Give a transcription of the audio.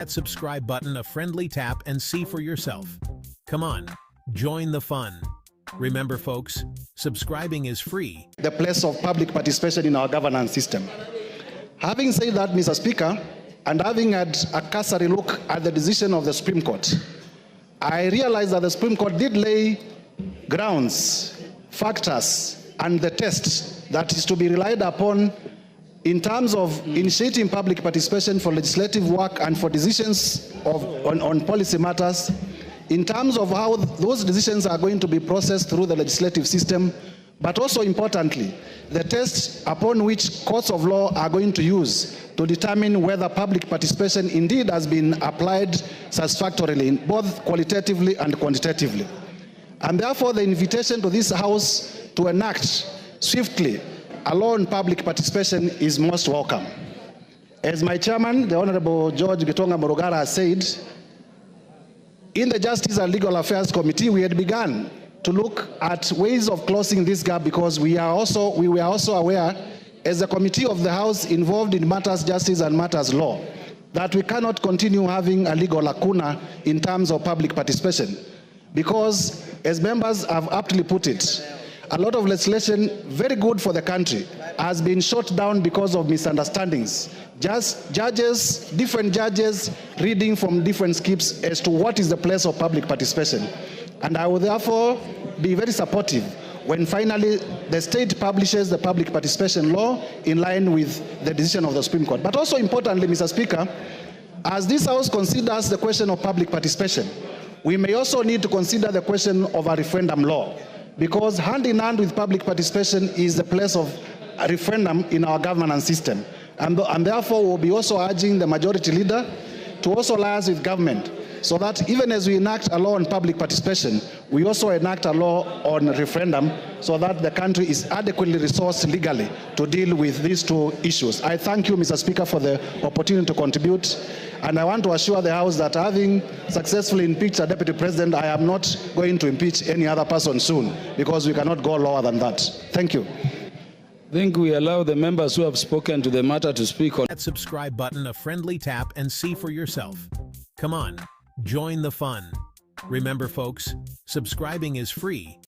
That subscribe button a friendly tap and see for yourself. Come on, join the fun. Remember folks, subscribing is free. The place of public participation in our governance system. Having said that, Mr. Speaker, and having had a cursory look at the decision of the Supreme Court, I realize that the Supreme Court did lay grounds, factors, and the test that is to be relied upon in terms of initiating public participation for legislative work and for decisions on policy matters, in terms of how those decisions are going to be processed through the legislative system, but also importantly, the test upon which courts of law are going to use to determine whether public participation indeed has been applied satisfactorily, both qualitatively and quantitatively. And therefore, the invitation to this House to enact swiftly a law on public participation is most welcome. As my chairman, the Honorable George Gitonga Morogara, has said, in the Justice and Legal Affairs Committee, we had begun to look at ways of closing this gap because we were also aware, as a committee of the House involved in matters justice and matters law, that we cannot continue having a legal lacuna in terms of public participation. Because, as members have aptly put it, a lot of legislation, very good for the country, has been shot down because of misunderstandings. Just different judges reading from different scripts as to what is the place of public participation. And I will therefore be very supportive when finally the state publishes the public participation law in line with the decision of the Supreme Court. But also importantly, Mr. Speaker, as this House considers the question of public participation, we may also need to consider the question of a referendum law, because hand in hand with public participation is the place of a referendum in our governance system. And therefore, we'll be also urging the majority leader to also liaise with government, so that even as we enact a law on public participation, we also enact a law on referendum, so that the country is adequately resourced legally to deal with these two issues. I thank you, Mr. Speaker, for the opportunity to contribute, and I want to assure the House that having successfully impeached a Deputy President, I am not going to impeach any other person soon, because we cannot go lower than that. Thank you. I think we allow the members who have spoken to the matter to speak on. That subscribe button a friendly tap and see for yourself. Come on, join the fun. Remember folks, subscribing is free.